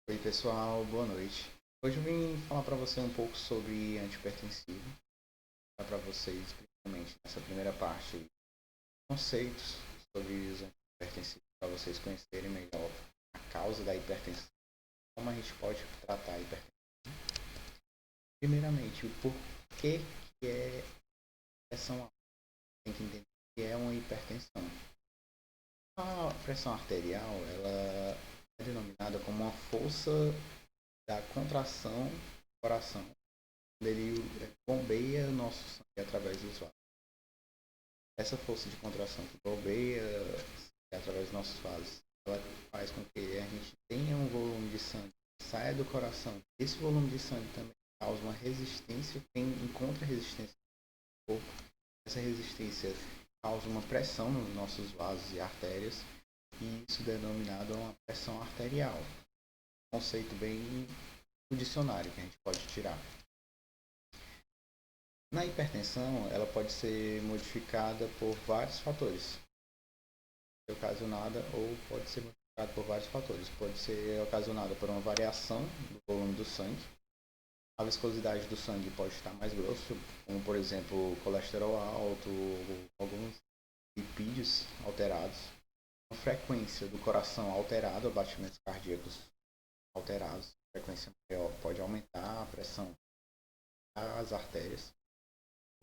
Oi pessoal, boa noite. Hoje eu vim falar para você um pouco sobre antipertensivo, para vocês, principalmente nessa primeira parte, conceitos sobre os antipertensivos, para vocês conhecerem melhor a causa da hipertensão, como a gente pode tratar a hipertensão. Primeiramente, o porquê que é pressão alta. Tem que entender que é uma hipertensão. A pressão arterial, ela é denominada como uma força da contração do coração. Ele bombeia o nosso sangue através dos vasos. Essa força de contração que bombeia através dos nossos vasos, ela faz com que a gente tenha um volume de sangue que saia do coração. Esse volume de sangue também causa uma resistência, encontra resistência no corpo. Essa resistência causa uma pressão nos nossos vasos e artérias, e isso é denominado uma pressão arterial. Um conceito bem do dicionário que a gente pode tirar. Na hipertensão, ela pode ser modificada por vários fatores. Pode ser ocasionada ou pode ser modificada por vários fatores. Pode ser ocasionada por uma variação do volume do sangue. A viscosidade do sangue pode estar mais grosso, como por exemplo colesterol alto, alguns lipídios alterados. A frequência do coração alterada, batimentos cardíacos alterados. A frequência maior pode aumentar a pressão das artérias.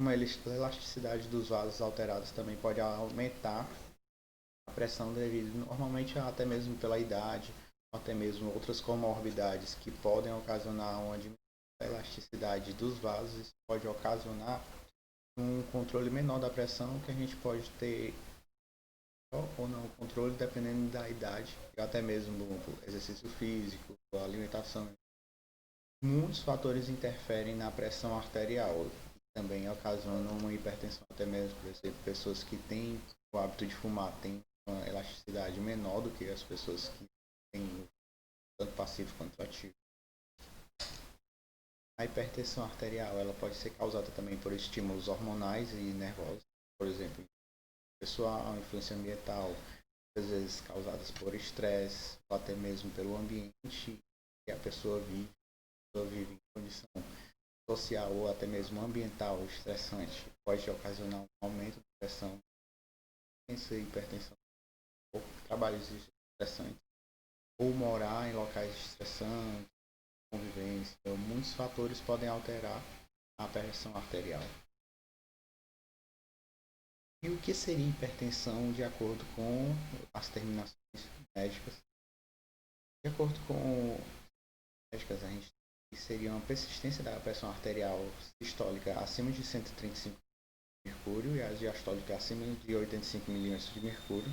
Uma elasticidade dos vasos alterados também pode aumentar a pressão devido normalmente até mesmo pela idade, ou até mesmo outras comorbidades que podem ocasionar uma diminuição da elasticidade dos vasos. Isso pode ocasionar um controle menor da pressão que a gente pode ter ou não controle dependendo da idade, e até mesmo do exercício físico, da alimentação. Muitos fatores interferem na pressão arterial. Também ocasionam uma hipertensão, até mesmo, por exemplo, pessoas que têm o hábito de fumar têm uma elasticidade menor do que as pessoas que têm tanto passivo quanto ativo. A hipertensão arterial ela pode ser causada também por estímulos hormonais e nervosos, por exemplo, pessoal, influência ambiental, às vezes causadas por estresse, ou até mesmo pelo ambiente que a pessoa vive em condição social ou até mesmo ambiental estressante, pode ocasionar um aumento de pressão, hipertensão, ou trabalhos estressantes, ou morar em locais estressantes, convivência. Muitos fatores podem alterar a pressão arterial. E o que seria hipertensão de acordo com as terminações médicas? De acordo com médicas, a gente seria uma persistência da pressão arterial sistólica acima de 135 de mercúrio e a diastólica acima de 85 milímetros de mercúrio.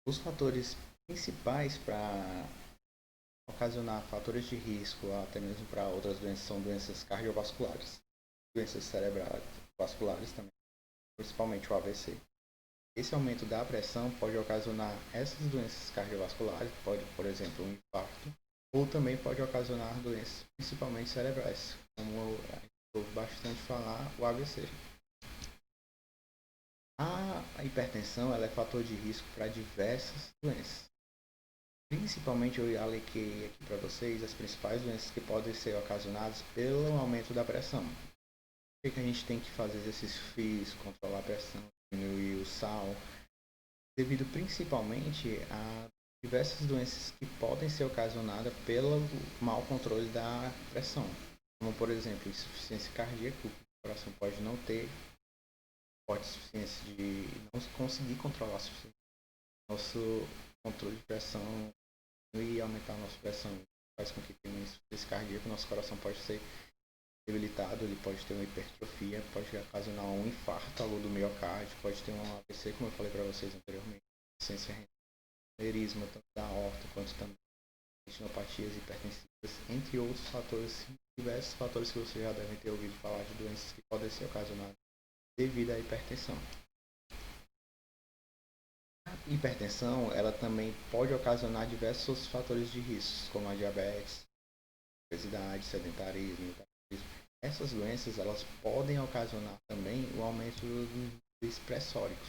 Os fatores principais para ocasionar fatores de risco, até mesmo para outras doenças, são doenças cardiovasculares, doenças cerebrais vasculares também, principalmente o AVC. Esse aumento da pressão pode ocasionar essas doenças cardiovasculares, pode, por exemplo, um infarto, ou também pode ocasionar doenças, principalmente cerebrais, como a gente ouve bastante falar, o AVC. A hipertensão ela é fator de risco para diversas doenças. Principalmente eu alequei aqui para vocês as principais doenças que podem ser ocasionadas pelo aumento da pressão. Por que a gente tem que fazer exercício físico, controlar a pressão, diminuir o sal? Devido principalmente a diversas doenças que podem ser ocasionadas pelo mau controle da pressão, como por exemplo insuficiência cardíaca, o coração pode não ter forte suficiência de não conseguir controlar nosso controle de pressão e aumentar a nossa pressão, faz com que tenha uma insuficiência cardíaca, nosso coração pode ser debilitado, ele pode ter uma hipertrofia, pode ocasionar um infarto ao do miocárdio, pode ter um AVC, como eu falei para vocês anteriormente, insuficiência aneurisma, tanto da aorta quanto também retinopatias hipertensivas, entre outros fatores, diversos fatores que você já devem ter ouvido falar de doenças que podem ser ocasionadas devido à hipertensão. A hipertensão ela também pode ocasionar diversos outros fatores de risco, como a diabetes, obesidade, sedentarismo. Essas doenças elas podem ocasionar também o aumento dos pressóricos.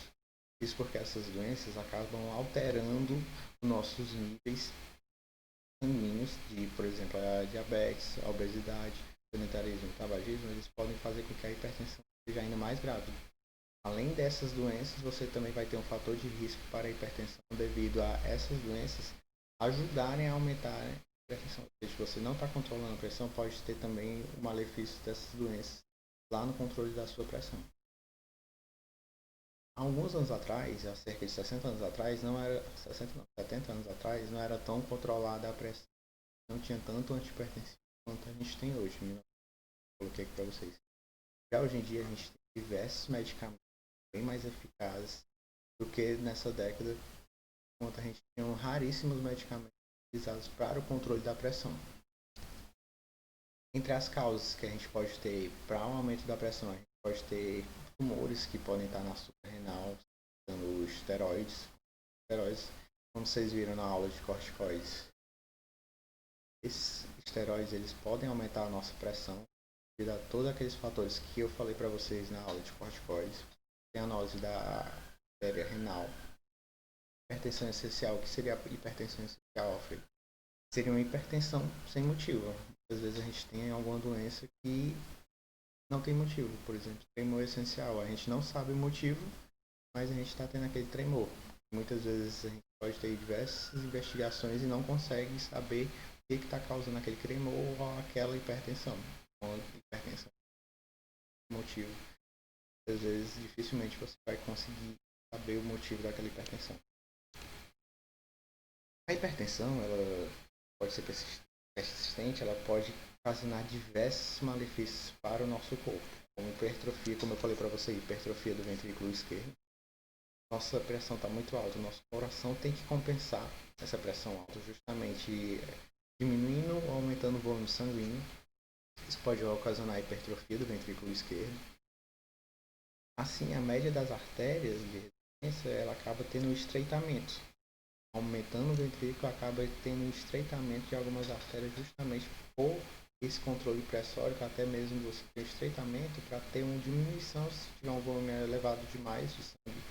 Isso porque essas doenças acabam alterando os nossos níveis sanguíneos de, por exemplo, a diabetes, a obesidade, o sedentarismo, o tabagismo, eles podem fazer com que a hipertensão seja ainda mais grave. Além dessas doenças, você também vai ter um fator de risco para a hipertensão devido a essas doenças ajudarem a aumentar a hipertensão. Ou seja, se você não está controlando a pressão, pode ter também o malefício dessas doenças lá no controle da sua pressão. Há alguns anos atrás, há cerca de 60 anos atrás, não era 60 não, 70 anos atrás, não era tão controlada a pressão. Não tinha tanto antihipertensivo quanto a gente tem hoje. Eu coloquei aqui para vocês. Já hoje em dia a gente tem diversos medicamentos bem mais eficazes do que nessa década, quando a gente tinha raríssimos medicamentos utilizados para o controle da pressão. Entre as causas que a gente pode ter para o aumento da pressão, a gente pode ter tumores que podem estar na suprarrenal, dando esteroides, como vocês viram na aula de corticoides. Esses esteroides eles podem aumentar a nossa pressão devido a todos aqueles fatores que eu falei para vocês na aula de corticoides. Tem a análise da artéria renal, hipertensão essencial. O que seria a hipertensão essencial, Alfredo? Seria uma hipertensão sem motivo. Às vezes a gente tem alguma doença que não tem motivo. Por exemplo, tremor essencial. A gente não sabe o motivo, mas a gente está tendo aquele tremor. Muitas vezes a gente pode ter diversas investigações e não consegue saber o que está causando aquele tremor ou aquela hipertensão. Uma hipertensão motivo. Às vezes dificilmente você vai conseguir saber o motivo daquela hipertensão. A hipertensão ela pode ser persistente, ela pode ocasionar diversos malefícios para o nosso corpo, como hipertrofia, como eu falei para você, hipertrofia do ventrículo esquerdo. Nossa pressão está muito alta, o nosso coração tem que compensar essa pressão alta, justamente diminuindo ou aumentando o volume sanguíneo. Isso pode ocasionar hipertrofia do ventrículo esquerdo. Assim, a média das artérias de resistência ela acaba tendo um estreitamento. Aumentando o ventrículo, acaba tendo um estreitamento de algumas artérias justamente por esse controle pressórico, até mesmo você ter estreitamento para ter uma diminuição se tiver um volume elevado demais de sangue,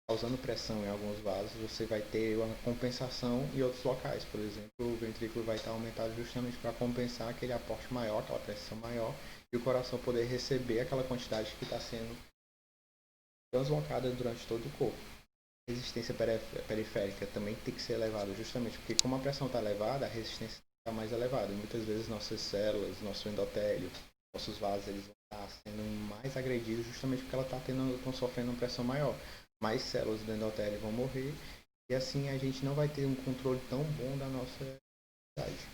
causando pressão em alguns vasos, você vai ter uma compensação em outros locais. Por exemplo, o ventrículo vai estar aumentado justamente para compensar aquele aporte maior, aquela pressão maior, e o coração poder receber aquela quantidade que está sendo translocada durante todo o corpo. A resistência periférica também tem que ser elevada, justamente porque como a pressão está elevada, a resistência está mais elevada. E muitas vezes nossas células, nosso endotélio, nossos vasos, eles vão estar sendo mais agredidos justamente porque ela estão sofrendo uma pressão maior. Mais células do endotélio vão morrer e assim a gente não vai ter um controle tão bom da nossa imunidade.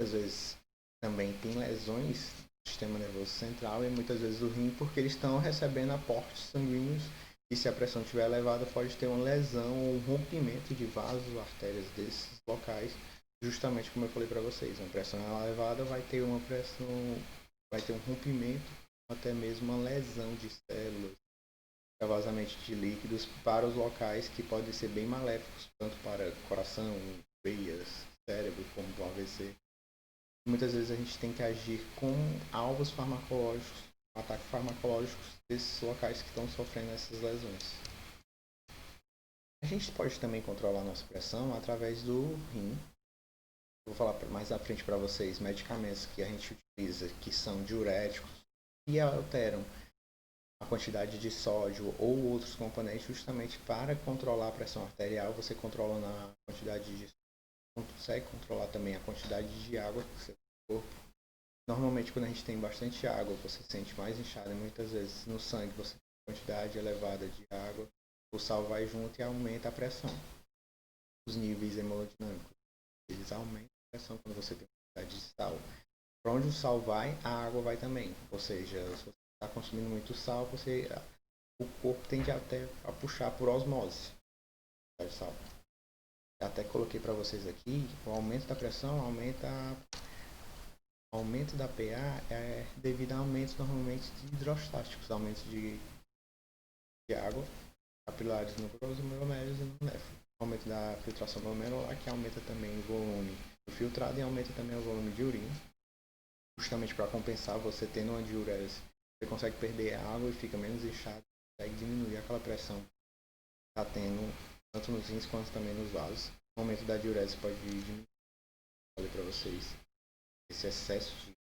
Às vezes também tem lesões do sistema nervoso central e muitas vezes do rim porque eles estão recebendo aportes sanguíneos. E se a pressão estiver elevada, pode ter uma lesão ou um rompimento de vasos, artérias desses locais, justamente como eu falei para vocês. Uma pressão elevada vai ter um rompimento, até mesmo uma lesão de células, vazamento de líquidos para os locais que podem ser bem maléficos, tanto para coração, veias, cérebro, como o AVC. Muitas vezes a gente tem que agir com alvos farmacológicos, ataques farmacológicos desses locais que estão sofrendo essas lesões. A gente pode também controlar a nossa pressão através do rim. Vou falar mais à frente para vocês medicamentos que a gente utiliza que são diuréticos e alteram a quantidade de sódio ou outros componentes justamente para controlar a pressão arterial. Você controla a quantidade de sódio, consegue controlar também a quantidade de água que você tem no corpo. Normalmente, quando a gente tem bastante água, você se sente mais inchado e muitas vezes no sangue você tem uma quantidade elevada de água, o sal vai junto e aumenta a pressão. Os níveis hemodinâmicos, eles aumentam a pressão quando você tem quantidade de sal. Para onde o sal vai, a água vai também. Ou seja, se você está consumindo muito sal, o corpo tende até a puxar por osmose. Sal. Até coloquei para vocês aqui, o aumento da pressão aumento da pA é devido a aumentos normalmente de hidrostáticos, aumentos de água, capilares no glomérulos e no néfron. Aumento da filtração glomerular, que aumenta também o volume do filtrado e aumenta também o volume de urina. Justamente para compensar, você tendo uma diurese, você consegue perder água e fica menos inchado, consegue diminuir aquela pressão que está tendo tanto nos rins quanto também nos vasos. O aumento da diurese pode diminuir vocês esse excesso de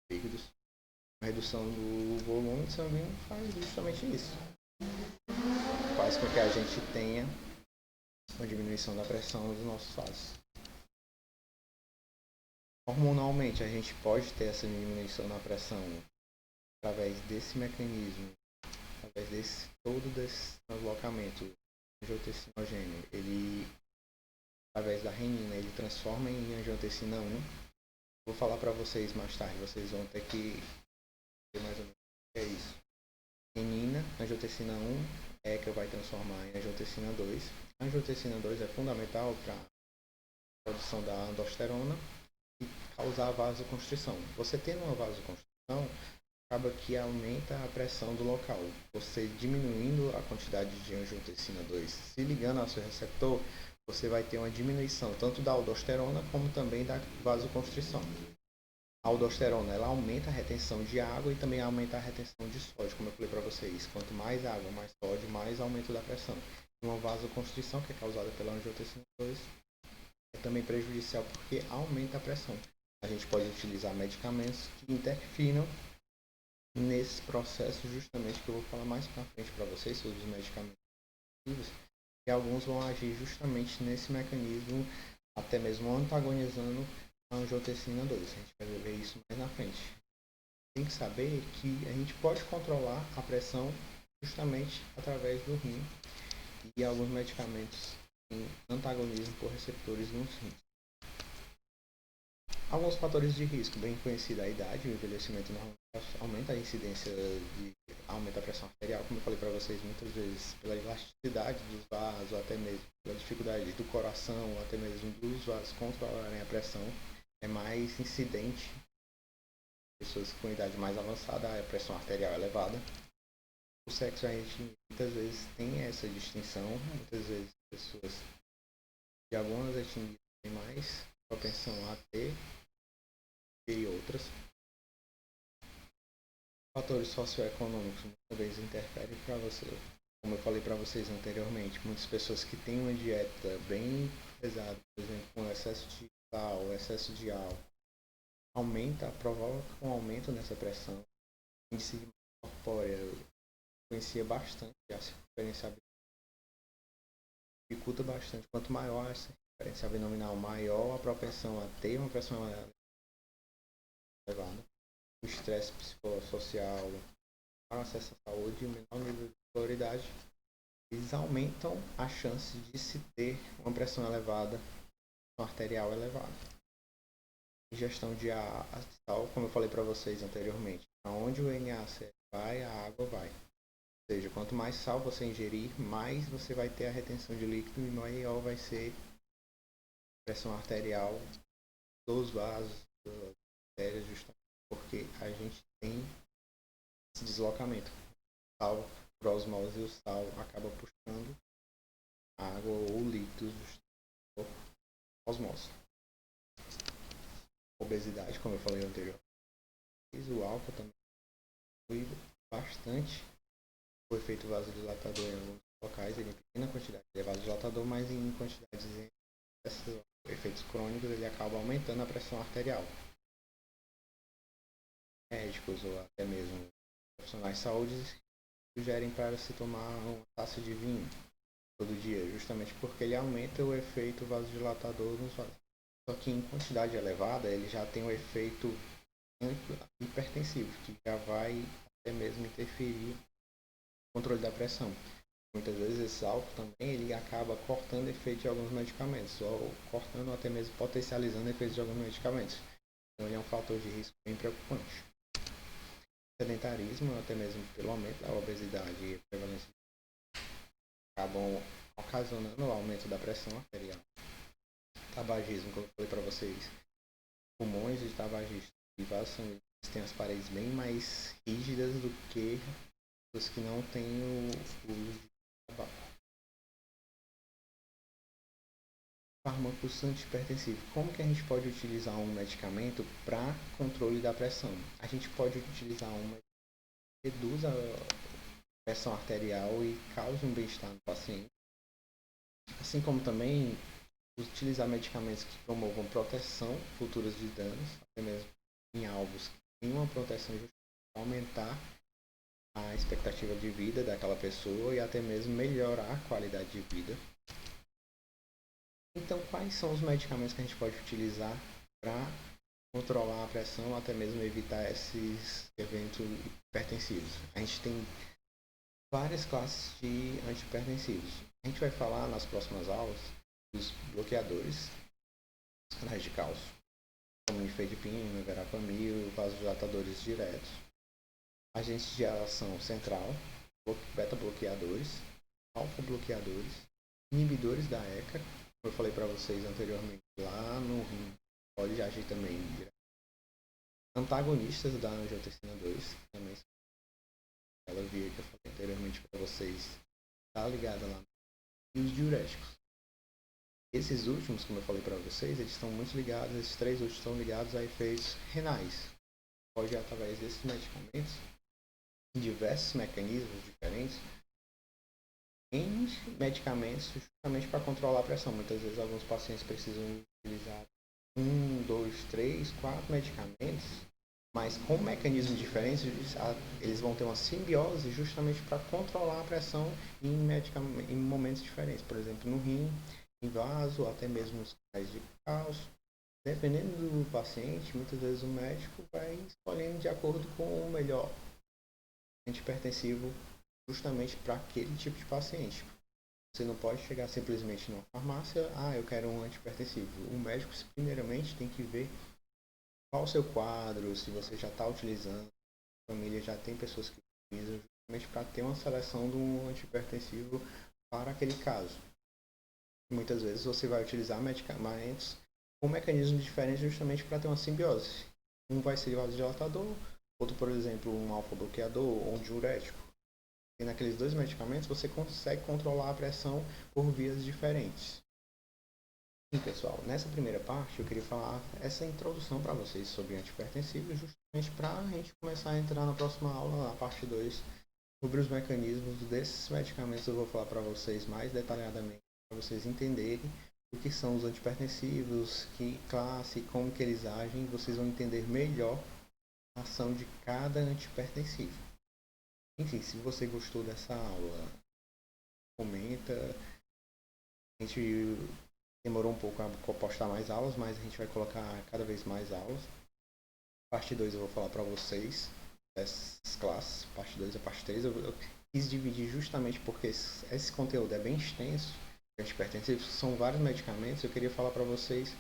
líquidos. A redução do volume sanguíneo faz justamente isso. Faz com que a gente tenha uma diminuição da pressão dos nossos vasos. Hormonalmente, a gente pode ter essa diminuição na pressão através desse mecanismo, através todo desse deslocamento angiotensinogênio. Ele, através da renina, ele transforma em angiotensina 1. Vou falar para vocês mais tarde, vocês vão ter que ver mais ou menos o que é isso. Renina, angiotensina 1 é que vai transformar em angiotensina 2. A angiotensina 2 é fundamental para a produção da aldosterona e causar vasoconstrição. Você tendo uma vasoconstrição, acaba que aumenta a pressão do local. Você diminuindo a quantidade de angiotensina 2, se ligando ao seu receptor, você vai ter uma diminuição tanto da aldosterona como também da vasoconstrição. A aldosterona ela aumenta a retenção de água e também aumenta a retenção de sódio, como eu falei para vocês. Quanto mais água, mais sódio, mais aumento da pressão. Uma vasoconstrição, que é causada pela angiotensina 2, é também prejudicial porque aumenta a pressão. A gente pode utilizar medicamentos que interfiram nesse processo, justamente que eu vou falar mais para frente para vocês sobre os medicamentos, e alguns vão agir justamente nesse mecanismo, até mesmo antagonizando a angiotensina 2. A gente vai ver isso mais na frente. Tem que saber que a gente pode controlar a pressão justamente através do rim e alguns medicamentos em antagonismo por receptores nos rins. Alguns fatores de risco, bem conhecido a idade, o envelhecimento aumenta a incidência de aumenta a pressão arterial, como eu falei para vocês muitas vezes, pela elasticidade dos vasos, ou até mesmo pela dificuldade do coração, ou até mesmo dos vasos controlarem a pressão, é mais incidente. Pessoas com idade mais avançada, a pressão arterial elevada. O sexo, a gente muitas vezes tem essa distinção, muitas vezes pessoas de algumas etnias têm mais propensão a ter e outras. Fatores socioeconômicos muitas vezes interferem para você. Como eu falei para vocês anteriormente, muitas pessoas que têm uma dieta bem pesada, por exemplo, com excesso de sal, excesso de álcool, provoca um aumento nessa pressão. O índice de massa corpórea influencia bastante a circunferência abdominal. Dificulta bastante. Quanto maior a circunferência abdominal, maior a propensão a ter uma pressão elevada. O estresse psicossocial, o acesso à saúde e o menor nível de escolaridade, eles aumentam a chance de se ter uma pressão elevada, uma arterial elevada. Ingestão de sal, como eu falei para vocês anteriormente, aonde o NaCl vai, a água vai. Ou seja, quanto mais sal você ingerir, mais você vai ter a retenção de líquido e maior vai ser a pressão arterial dos vasos, das artérias, justamente porque a gente tem esse deslocamento. O sal, por osmose, o sal acaba puxando a água ou líquidos por osmose. Obesidade, como eu falei anteriormente. O álcool também influi bastante o efeito vasodilatador em alguns locais. Ele em pequena quantidade é vasodilatador, mas em quantidades desses efeitos crônicos ele acaba aumentando a pressão arterial. Médicos ou até mesmo profissionais de saúde sugerem para se tomar uma taça de vinho todo dia, justamente porque ele aumenta o efeito vasodilatador nos vasos. Só que em quantidade elevada ele já tem um efeito hipertensivo, que já vai até mesmo interferir no controle da pressão. Muitas vezes esse álcool também ele acaba cortando efeito de alguns medicamentos, ou cortando ou até mesmo potencializando efeitos de alguns medicamentos. Então ele é um fator de risco bem preocupante. Sedentarismo, até mesmo pelo aumento da obesidade e prevalência, acabam ocasionando o aumento da pressão arterial. Tabagismo, como eu falei para vocês, pulmões de tabagistas e vasos sanguíneos têm as paredes bem mais rígidas do que os que não têm o uso de tabaco. Fármacos antihipertensivos. Como que a gente pode utilizar um medicamento para controle da pressão? A gente pode utilizar um medicamento que reduz a pressão arterial e cause um bem-estar no paciente. Assim como também utilizar medicamentos que promovam proteção futuras de danos, até mesmo em alvos que têm uma proteção justamente para aumentar a expectativa de vida daquela pessoa e até mesmo melhorar a qualidade de vida. Então, quais são os medicamentos que a gente pode utilizar para controlar a pressão, até mesmo evitar esses eventos hipertensivos? A gente tem várias classes de antihipertensivos. A gente vai falar nas próximas aulas dos bloqueadores, os canais de cálcio, como nifedipina, verapamil, vasodilatadores diretos, agentes de ação central, beta-bloqueadores, alfa-bloqueadores, inibidores da ECA, como eu falei para vocês anteriormente, lá no rim, pode agir também direto. Antagonistas da angiotensina 2, que também são aquela via que eu falei anteriormente para vocês, está ligada lá. E os diuréticos. Esses últimos, como eu falei para vocês, eles estão muito ligados, esses três últimos estão ligados a efeitos renais. Pode, através desses medicamentos, em diversos mecanismos diferentes, em medicamentos justamente para controlar a pressão. Muitas vezes alguns pacientes precisam utilizar 1, 2, 3, 4 medicamentos, mas com mecanismos diferentes, eles vão ter uma simbiose justamente para controlar a pressão em momentos diferentes. Por exemplo, no rim, em vaso, até mesmo nos canais de cálcio. Dependendo do paciente, muitas vezes o médico vai escolhendo de acordo com o melhor antihipertensivo justamente para aquele tipo de paciente. Você não pode chegar simplesmente numa farmácia, eu quero um antihipertensivo. O médico, primeiramente, tem que ver qual o seu quadro, se você já está utilizando, a família já tem pessoas que utilizam, justamente para ter uma seleção de um antihipertensivo para aquele caso. Muitas vezes você vai utilizar medicamentos com mecanismos diferentes justamente para ter uma simbiose. Um vai ser vasodilatador, outro, por exemplo, um alfa-bloqueador ou um diurético. E naqueles dois medicamentos você consegue controlar a pressão por vias diferentes. E pessoal, nessa primeira parte eu queria falar essa introdução para vocês sobre antihipertensivos, justamente para a gente começar a entrar na próxima aula, na parte 2, sobre os mecanismos desses medicamentos. Eu vou falar para vocês mais detalhadamente, para vocês entenderem o que são os antihipertensivos, que classe, como que eles agem, vocês vão entender melhor a ação de cada antihipertensivo. Enfim, se você gostou dessa aula, comenta. A gente demorou um pouco a postar mais aulas, mas a gente vai colocar cada vez mais aulas. Parte 2 eu vou falar para vocês dessas classes, parte 2 e parte 3. Eu quis dividir justamente porque esse conteúdo é bem extenso. Antihipertensivos são vários medicamentos, eu queria falar para vocês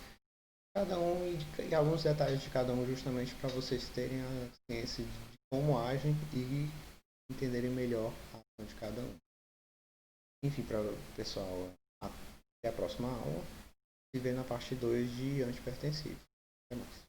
cada um e alguns detalhes de cada um, justamente para vocês terem a ciência de como agem e entenderem melhor a ação de cada um. Enfim, para o pessoal, até a próxima aula e ver na parte 2 de antihipertensivo. Até mais.